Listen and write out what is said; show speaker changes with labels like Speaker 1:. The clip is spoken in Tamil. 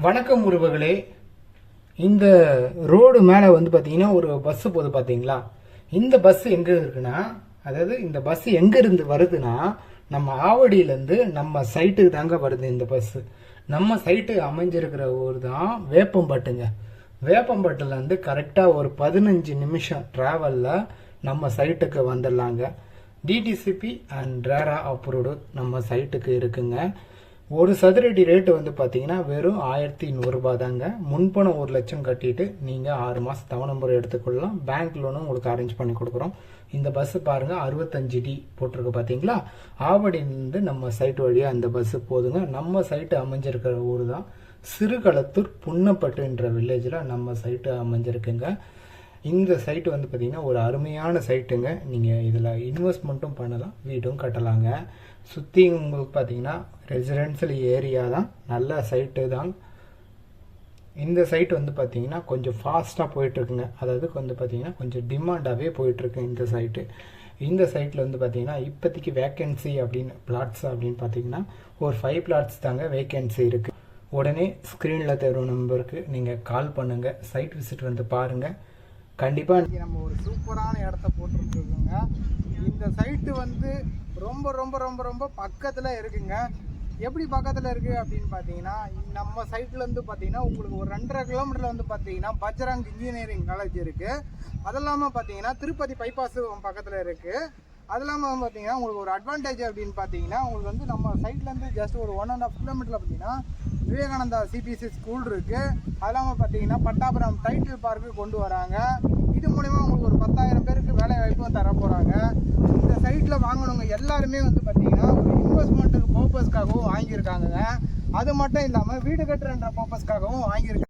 Speaker 1: வணக்கம் உறவுகளே. இந்த ரோடு மேலே வந்து பார்த்தீங்கன்னா ஒரு பஸ் போகுது பார்த்தீங்களா? இந்த பஸ் எங்கே இருக்குன்னா, அதாவது இந்த பஸ் எங்கேருந்து வருதுன்னா, நம்ம ஆவடியிலேருந்து நம்ம சைட்டுக்கு தாங்க வருது இந்த பஸ்ஸு. நம்ம சைட்டு அமைஞ்சிருக்கிற ஊர் தான் வேப்பம்பட்டுங்க. வேப்பம்பட்டுலேருந்து கரெக்டாக ஒரு 15 நிமிஷம் ட்ராவலில் நம்ம சைட்டுக்கு வந்துடலாங்க. டிடிசிபி அண்ட் ரேரா அப்ரூவ்டு நம்ம சைட்டுக்கு இருக்குங்க. ஒரு சதுரடி ரேட்டு வந்து பார்த்தீங்கன்னா வெறும் 1100 ரூபாய் தாங்க. முன்பணம் 1 லட்சம் கட்டிட்டு நீங்கள் 6 மாதம் தவணை முறை எடுத்துக்கொள்ளலாம். பேங்க் லோனும் உங்களுக்கு அரேஞ்ச் பண்ணி கொடுக்குறோம். இந்த பஸ்ஸு பாருங்கள், 65D போட்டிருக்கு பார்த்தீங்களா? ஆவடியிலேருந்து நம்ம சைட்டு வழியாக அந்த பஸ்ஸு போதுங்க. நம்ம சைட்டு அமைஞ்சிருக்கிற ஊர் தான் சிறுகளத்தூர் புன்னப்பட்டுன்ற வில்லேஜில் நம்ம சைட்டு அமைஞ்சிருக்குங்க. இந்த சைட்டு வந்து பார்த்திங்கன்னா ஒரு அருமையான சைட்டுங்க. நீங்கள் இதில் இன்வெஸ்ட்மெண்ட்டும் பண்ணலாம், வீடும் கட்டலாங்க. சுற்றி உங்களுக்கு பார்த்தீங்கன்னா ரெசிடென்ஷியல் ஏரியா தான், நல்ல சைட்டு தான். இந்த சைட் வந்து பார்த்தீங்கன்னா கொஞ்சம் ஃபாஸ்ட்டாக போயிட்டுருக்குங்க. அதாவது வந்து பார்த்தீங்கன்னா கொஞ்சம் டிமாண்டாகவே போயிட்டுருக்கு இந்த சைட்டு. இந்த சைட்டில் வந்து பார்த்தீங்கன்னா இப்போதைக்கு வேக்கன்சி அப்படின்னு பிளாட்ஸ் அப்படின்னு பார்த்தீங்கன்னா ஒரு 5 பிளாட்ஸ் தாங்க வேக்கன்சி இருக்குது. உடனே ஸ்க்ரீனில் தருவ நம்பருக்கு நீங்கள் கால் பண்ணுங்கள், சைட் விசிட் வந்து பாருங்கள். கண்டிப்பாக இன்றைக்கி நம்ம ஒரு சூப்பரான இடத்த போட்டுருக்குங்க. இந்த சைட்டு வந்து ரொம்ப ரொம்ப ரொம்ப ரொம்ப பக்கத்தில் இருக்குங்க. எப்படி பக்கத்தில் இருக்குது அப்படின்னு பார்த்தீங்கன்னா, நம்ம சைட்லேருந்து பார்த்தீங்கன்னா உங்களுக்கு ஒரு 2.5 கிலோமீட்டரில் வந்து பார்த்தீங்கன்னா பஜ்ரங் இன்ஜினியரிங் காலேஜ் இருக்குது. அது இல்லாமல் பார்த்தீங்கன்னா திருப்பதி பைபாஸ் பக்கத்தில் இருக்குது. அது இல்லாமல் பார்த்தீங்கன்னா உங்களுக்கு ஒரு அட்வான்டேஜ் அப்படின்னு பார்த்தீங்கன்னா, உங்களுக்கு வந்து நம்ம சைட்லேருந்து ஜஸ்ட் ஒரு 1.5 கிலோமீட்டரில் பார்த்தீங்கன்னா விவேகானந்தா சிபிஎஸ்சி ஸ்கூல் இருக்குது. அது இல்லாமல் பார்த்தீங்கன்னா பட்டாபுரம் டைட்டில் பார்க்கு கொண்டு வராங்க. இது மூலிமா உங்களுக்கு ஒரு 10,000 பேருக்கு வேலை வாய்ப்பும் தர போகிறாங்க. இந்த சைட்டில் வாங்கினவங்க எல்லாருமே வந்து பார்த்தீங்கன்னா ஒரு இன்வெஸ்ட்மெண்ட்டுக்கு பர்பஸ்க்காகவும் வாங்கியிருக்காங்க. அது மட்டும் இல்லாமல் வீடு கட்டுறன்ற பர்பஸ்க்காகவும் வாங்கியிருக்காங்க.